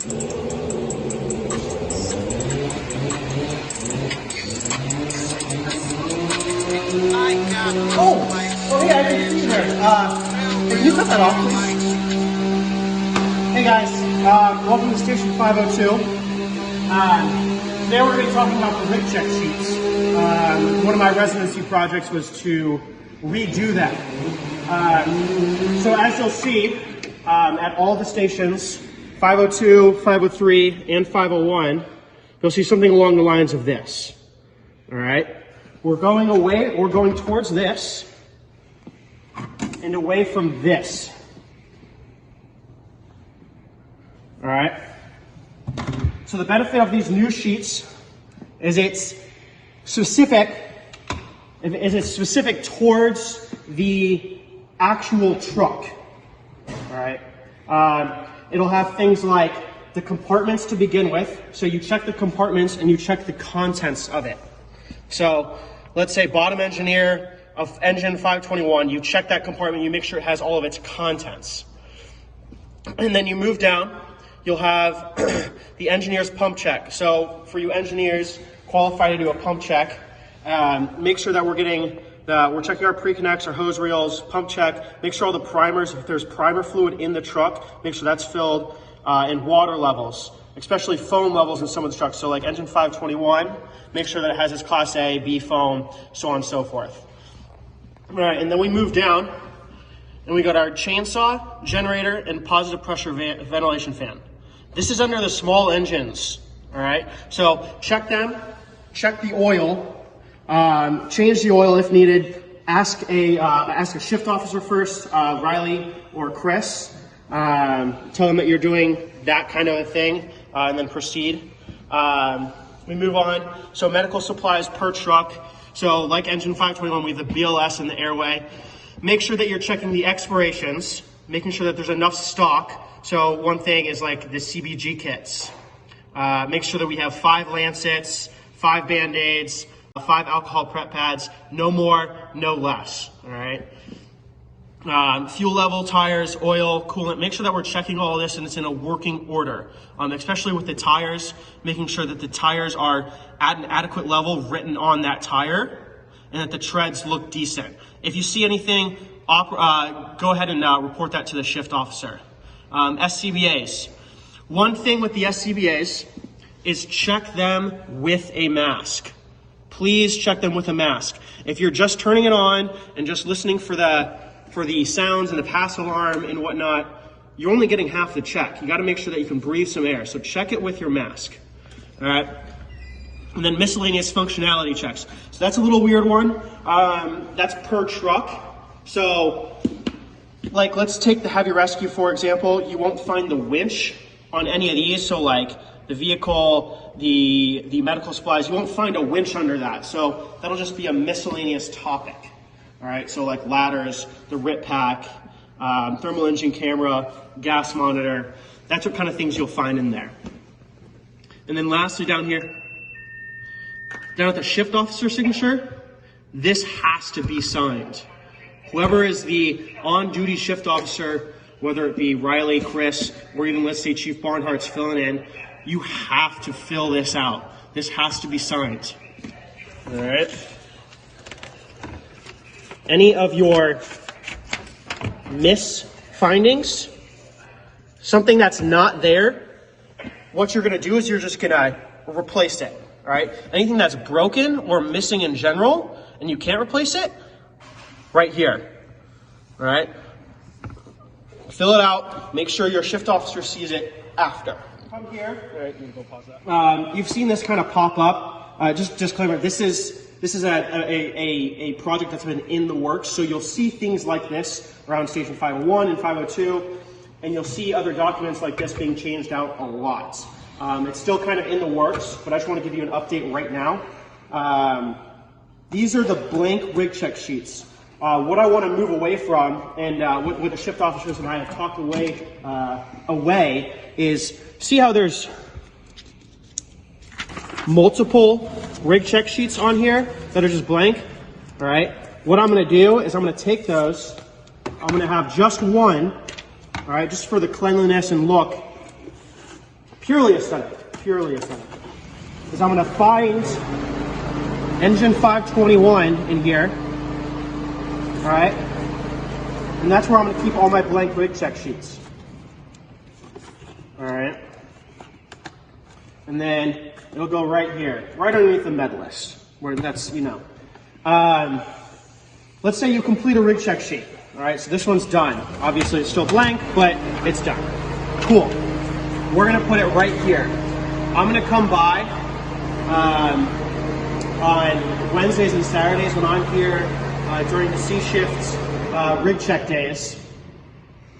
Oh, yeah, I didn't see you there. Hey, can you cut that off, please? Hey guys, welcome to Station 502. Today we're going to be talking about the rig check sheets. One of my residency projects was to redo that. So as you'll see, at all the stations, 502, 503, and 501, you'll see something along the lines of this. All right? We're going towards this and away from this. All right? So the benefit of these new sheets is it's specific towards the actual truck. All right? It'll have things like the compartments to begin with. So you check the compartments and you check the contents of it. So let's say bottom engineer of engine 521, you check that compartment, you make sure it has all of its contents. And then you move down, you'll have the engineer's pump check. So for you engineers qualified to do a pump check, make sure that we're checking our pre-connects, our hose reels, pump check, make sure all the primers, if there's primer fluid in the truck, make sure that's filled, and water levels, especially foam levels in some of the trucks. So like engine 521, make sure that it has its class A, B foam, so on and so forth. All right, and then we move down and we got our chainsaw, generator, and positive pressure ventilation fan. This is under the small engines, all right? So check them, check the oil, change the oil if needed, ask a shift officer first, Riley or Chris, tell them that you're doing that kind of a thing, and then proceed. We move on. So medical supplies per truck. So like engine 521, we have the BLS and the airway. Make sure that you're checking the expirations, making sure that there's enough stock. So one thing is like the CBG kits. Make sure that we have 5 Lancets, 5 Band-Aids, 5 alcohol prep pads, no more, no less, all right? Fuel level, tires, oil, coolant. Make sure that we're checking all of this and it's in a working order, especially with the tires, making sure that the tires are at an adequate level written on that tire and that the treads look decent. If you see anything, go ahead and report that to the shift officer. SCBAs. One thing with the SCBAs is check them with a mask. Please check them with a mask. If you're just turning it on and just listening for the sounds and the pass alarm and whatnot, you're only getting half the check. You got to make sure that you can breathe some air. So check it with your mask. All right. And then miscellaneous functionality checks. So that's a little weird one. That's per truck. So like, let's take the heavy rescue, for example. You won't find the winch on any of these. So like the vehicle, the medical supplies, you won't find a winch under that. So that'll just be a miscellaneous topic. All right, so like ladders, the RIP pack, thermal engine camera, gas monitor, that's what kind of things you'll find in there. And then lastly down here, down at the shift officer signature, this has to be signed. Whoever is the on-duty shift officer, whether it be Riley, Chris, or even let's say Chief Barnhart's filling in, you have to fill this out. This has to be signed. All right. Any of your findings, something that's not there, what you're going to do is you're just going to replace it, all right? Anything that's broken or missing in general and you can't replace it, right here, all right? Fill it out. Make sure your shift officer sees it after. Come here. All right, you can go pause that. You've seen this kind of pop up. Just disclaimer, this is a project that's been in the works, so you'll see things like this around Station 501 and 502, and you'll see other documents like this being changed out a lot. It's still kind of in the works, but I just want to give you an update right now. These are the blank rig check sheets. What I want to move away from, and what the shift officers and I have talked away is, see how there's multiple rig check sheets on here that are just blank, all right? What I'm gonna do is I'm gonna take those, I'm gonna have just one, all right, just for the cleanliness and look. Purely aesthetic, purely aesthetic. Is I'm gonna find engine 521 in here, all right? And that's where I'm gonna keep all my blank rig check sheets. All right. And then it'll go right here, right underneath the med list, where that's, you know. Let's say you complete a rig check sheet. All right, so this one's done. Obviously it's still blank, but it's done. Cool. We're gonna put it right here. I'm gonna come by on Wednesdays and Saturdays when I'm here during the C shifts rig check days,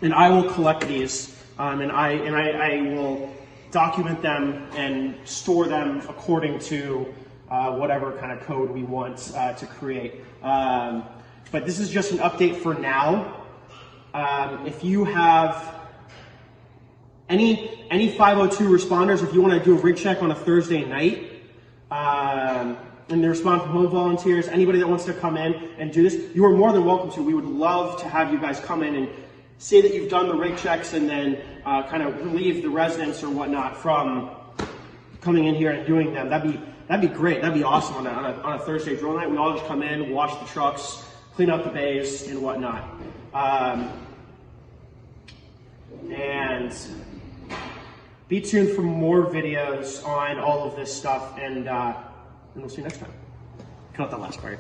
and I will collect these, and I will document them and store them according to whatever kind of code we want to create. But this is just an update for now. If you have any 502 responders, if you want to do a rig check on a Thursday night, and they respond from home volunteers, anybody that wants to come in and do this, you are more than welcome to. We would love to have you guys come in and say that you've done the rig checks and then kind of relieve the residents or whatnot from coming in here and doing them. That'd be great. That'd be awesome on a Thursday drill night. We all just come in, wash the trucks, clean up the bays and whatnot. And be tuned for more videos on all of this stuff, and we'll see you next time. Cut out that last part.